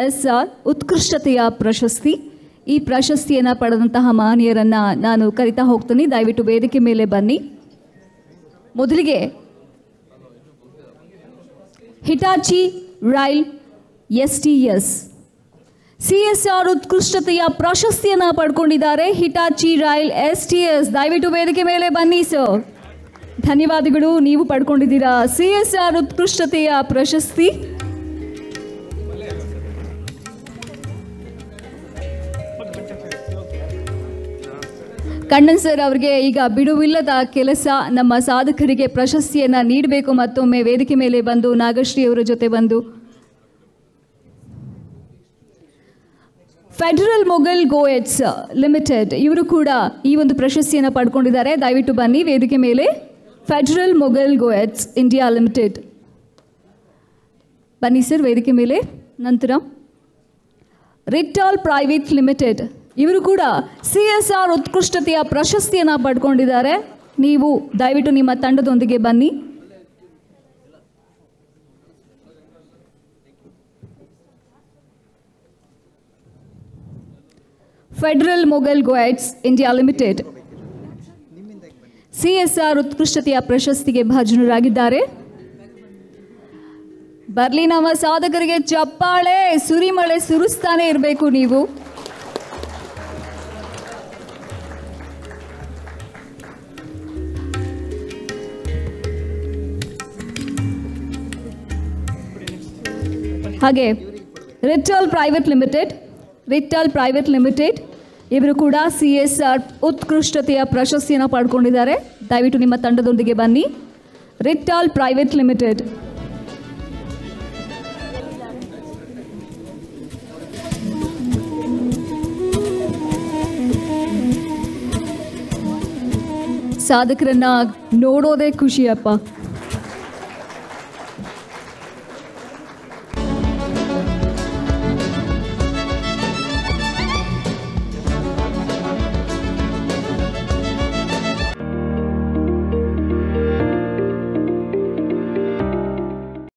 CSR ಉತ್ಕೃಷ್ಟತೆಯ ಪ್ರಶಸ್ತಿ. ಈ ಪ್ರಶಸ್ತಿಯನ್ನು ಪಡೆದಂತಹ ಮಹನೀಯರನ್ನು ನಾನು ಕರಿತಾ ಹೋಗ್ತೀನಿ. ದಯವಿಟ್ಟು ವೇದಿಕೆ ಮೇಲೆ ಬನ್ನಿ. ಮೊದಲಿಗೆ ಹಿಟಾಚಿ ರೈಲ್ STS CSR ಉತ್ಕೃಷ್ಟತೆಯ ಪ್ರಶಸ್ತಿಯನ್ನು ಪಡ್ಕೊಂಡಿದ್ದಾರೆ. ಹಿಟಾಚಿ ರೈಲ್ STS ದಯವಿಟ್ಟು ವೇದಿಕೆ ಮೇಲೆ ಬನ್ನಿ ಸರ್. ಧನ್ಯವಾದಗಳು. ನೀವು ಪಡ್ಕೊಂಡಿದ್ದೀರಾ CSR ಉತ್ಕೃಷ್ಟತೆಯ ಪ್ರಶಸ್ತಿ. ಕಣ್ಣನ್ ಸರ್ ಅವರಿಗೆ ಈಗ ಬಿಡುವಿಲ್ಲದ ಕೆಲಸ, ನಮ್ಮ ಸಾಧಕರಿಗೆ ಪ್ರಶಸ್ತಿಯನ್ನು ನೀಡಬೇಕು. ಮತ್ತೊಮ್ಮೆ ವೇದಿಕೆ ಮೇಲೆ ಬಂದು ನಾಗಶ್ರೀ ಅವರ ಜೊತೆ ಬಂದು. ಫೆಡರಲ್ ಮೊಘಲ್ ಗೋಯಟ್ಸ್ ಲಿಮಿಟೆಡ್ ಇವರು ಕೂಡ ಈ ಒಂದು ಪ್ರಶಸ್ತಿಯನ್ನು ಪಡ್ಕೊಂಡಿದ್ದಾರೆ. ದಯವಿಟ್ಟು ಬನ್ನಿ ವೇದಿಕೆ ಮೇಲೆ. Federal Mogul Goetze India limited ಬನ್ನಿ ಸರ್ ವೇದಿಕೆ ಮೇಲೆ. ನಂತರ ರಿಟಾಲ್ ಪ್ರೈವೇಟ್ ಲಿಮಿಟೆಡ್ ಇವರು ಕೂಡ CSR ಉತ್ಕೃಷ್ಟತೆಯ ಪ್ರಶಸ್ತಿಯನ್ನು ಪಡ್ಕೊಂಡಿದ್ದಾರೆ. ನೀವು ದಯವಿಟ್ಟು ನಿಮ್ಮ ತಂಡದೊಂದಿಗೆ ಬನ್ನಿ. Federal Mogul Goetze India limited CSR ಉತ್ಕೃಷ್ಟತೆಯ ಪ್ರಶಸ್ತಿಗೆ ಭಾಜನರಾಗಿದ್ದಾರೆ. ಬರ್ಲಿ ನಮ್ಮ ಸಾಧಕರಿಗೆ ಚಪ್ಪಾಳೆ, ಸುರಿಮಳೆ ಸುರಿಸ್ತಾನೆ ಇರಬೇಕು ನೀವು. ಹಾಗೆ ರಿಟಾಲ್ ಪ್ರೈವೇಟ್ ಲಿಮಿಟೆಡ್ ಇವರು ಕೂಡ CSR ಉತ್ಕೃಷ್ಟತೆಯ ಪ್ರಶಸ್ತಿಯನ್ನು ಪಡ್ಕೊಂಡಿದ್ದಾರೆ. ದಯವಿಟ್ಟು ನಿಮ್ಮ ತಂಡದೊಂದಿಗೆ ಬನ್ನಿ. ರಿಟಾಲ್ ಪ್ರೈವೇಟ್ ಲಿಮಿಟೆಡ್ ಸಾಧಕರನ್ನ ನೋಡೋದೇ ಖುಷಿಯಪ್ಪ.